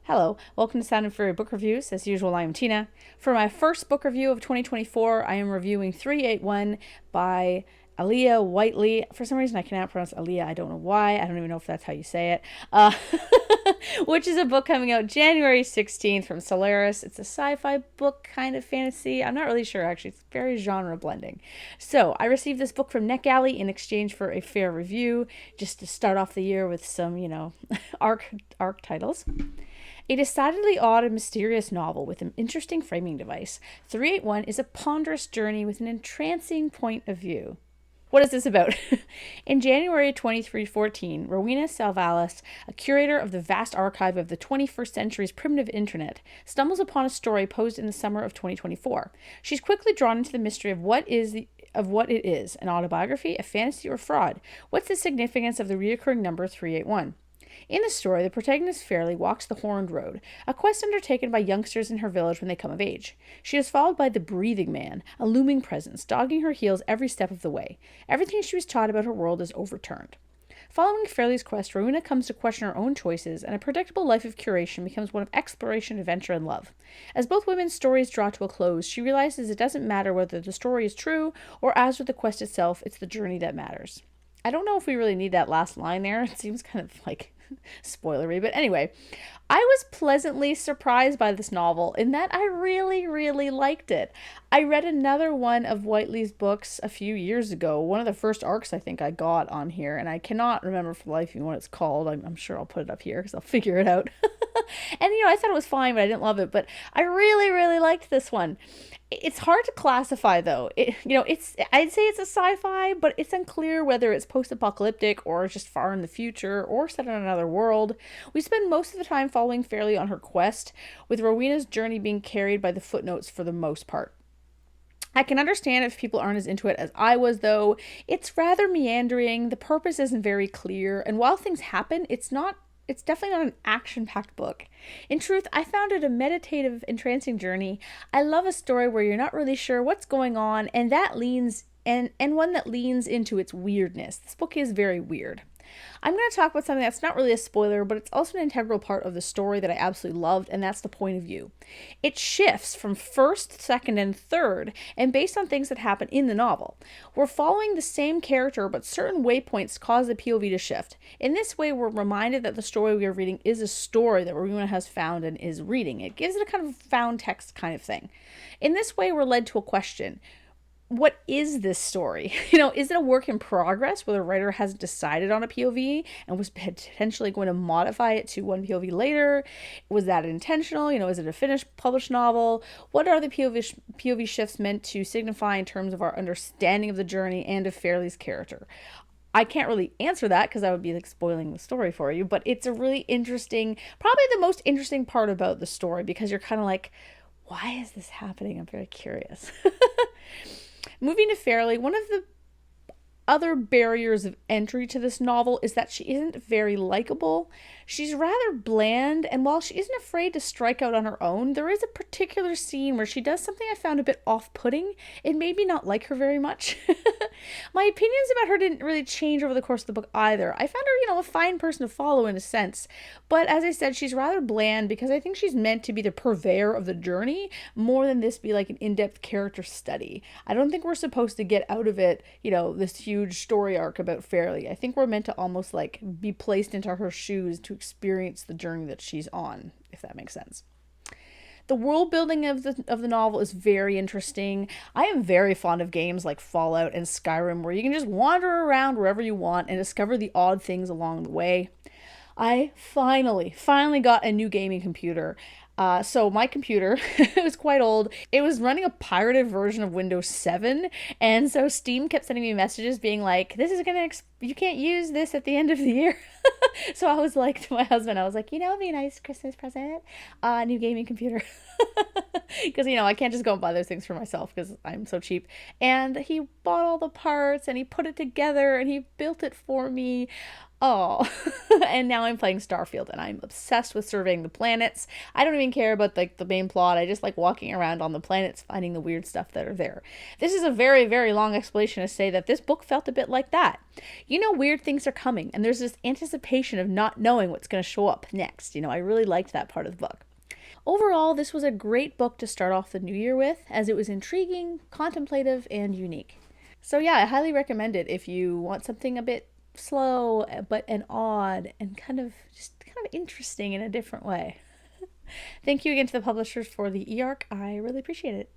Hello, welcome to Sound and Fury Book Reviews. As usual, I am Tina. For my first book review of 2024, I am reviewing 381 by Aaliyah Whiteley. For some reason, I cannot pronounce Aaliyah. I don't know why. I don't even know if that's how you say it. Which is a book coming out January 16th from Solaris. It's a sci-fi book, kind of fantasy. I'm not really sure, actually. It's very genre blending. So, I received this book from NetGalley in exchange for a fair review, just to start off the year with some, arc titles. A decidedly odd and mysterious novel with an interesting framing device, 381 is a ponderous journey with an entrancing point of view. What is this about? In January 2314, Rowena Salvalis, a curator of the vast archive of the 21st century's primitive internet, stumbles upon a story posed in the summer of 2024. She's quickly drawn into the mystery of what it is, an autobiography, a fantasy, or fraud. What's the significance of the recurring number 381? In the story, the protagonist Fairly walks the Horned Road, a quest undertaken by youngsters in her village when they come of age. She is followed by the Breathing Man, a looming presence, dogging her heels every step of the way. Everything she was taught about her world is overturned. Following Fairly's quest, Rowena comes to question her own choices, and a predictable life of curation becomes one of exploration, adventure, and love. As both women's stories draw to a close, she realizes it doesn't matter whether the story is true, or as with the quest itself, it's the journey that matters. I don't know if we really need that last line there. It seems kind of like spoilery, but anyway, I was pleasantly surprised by this novel in that I really, really liked it. I read another one of Whiteley's books a few years ago, one of the first arcs I think I got on here, and I cannot remember for the life of me what it's called. I'm sure I'll put it up here because I'll figure it out. And I thought it was fine, but I didn't love it, but I really, really liked this one. It's hard to classify though. I'd say it's a sci-fi, but it's unclear whether it's post-apocalyptic or just far in the future or set in another world. We spend most of the time following Fairly on her quest, with Rowena's journey being carried by the footnotes for the most part. I can understand if people aren't as into it as I was, though. It's rather meandering, the purpose isn't very clear, and while things happen, it's definitely not an action-packed book. In truth, I found it a meditative, entrancing journey. I love a story where you're not really sure what's going on, and one that leans into its weirdness. This book is very weird. I'm going to talk about something that's not really a spoiler, but it's also an integral part of the story that I absolutely loved, and that's the point of view. It shifts from first, second, and third, and based on things that happen in the novel. We're following the same character, but certain waypoints cause the POV to shift. In this way, we're reminded that the story we are reading is a story that Rowena has found and is reading. It gives it a kind of found text kind of thing. In this way, we're led to a question. What is this story? Is it a work in progress where the writer hasn't decided on a POV and was potentially going to modify it to one POV later? Was that intentional? Is it a finished published novel? What are the POV shifts meant to signify in terms of our understanding of the journey and of Fairly's character? I can't really answer that because I would be like spoiling the story for you, but it's a really interesting, probably the most interesting part about the story, because you're kind of like, why is this happening? I'm very curious. Moving to Fairly, one of the other barriers of entry to this novel is that she isn't very likable. She's rather bland, and while she isn't afraid to strike out on her own, there is a particular scene where she does something I found a bit off-putting. It made me not like her very much. My opinions about her didn't really change over the course of the book either. I found her, a fine person to follow in a sense, but as I said, she's rather bland because I think she's meant to be the purveyor of the journey more than this be like an in-depth character study. I don't think we're supposed to get out of it, this huge story arc about Fairly. I think we're meant to almost like be placed into her shoes to experience the journey that she's on, if that makes sense. The world building of the novel is very interesting. I am very fond of games like Fallout and Skyrim where you can just wander around wherever you want and discover the odd things along the way. I finally got a new gaming computer. So my computer, it was quite old. It was running a pirated version of Windows 7. And so Steam kept sending me messages being like, you can't use this at the end of the year. So I was like to my husband, it'd be a nice Christmas present, a new gaming computer. Because, I can't just go and buy those things for myself because I'm so cheap. And he bought all the parts and he put it together and he built it for me. Oh, and now I'm playing Starfield and I'm obsessed with surveying the planets. I don't even care about like the main plot. I just like walking around on the planets finding the weird stuff that are there. This is a very, very long explanation to say that this book felt a bit like that. You know, weird things are coming and there's this anticipation of not knowing what's going to show up next. You know, I really liked that part of the book. Overall, this was a great book to start off the new year with, as it was intriguing, contemplative, and unique. So yeah, I highly recommend it if you want something a bit slow but and odd and kind of interesting in a different way. Thank you again to the publishers for the e-arc. I really appreciate it.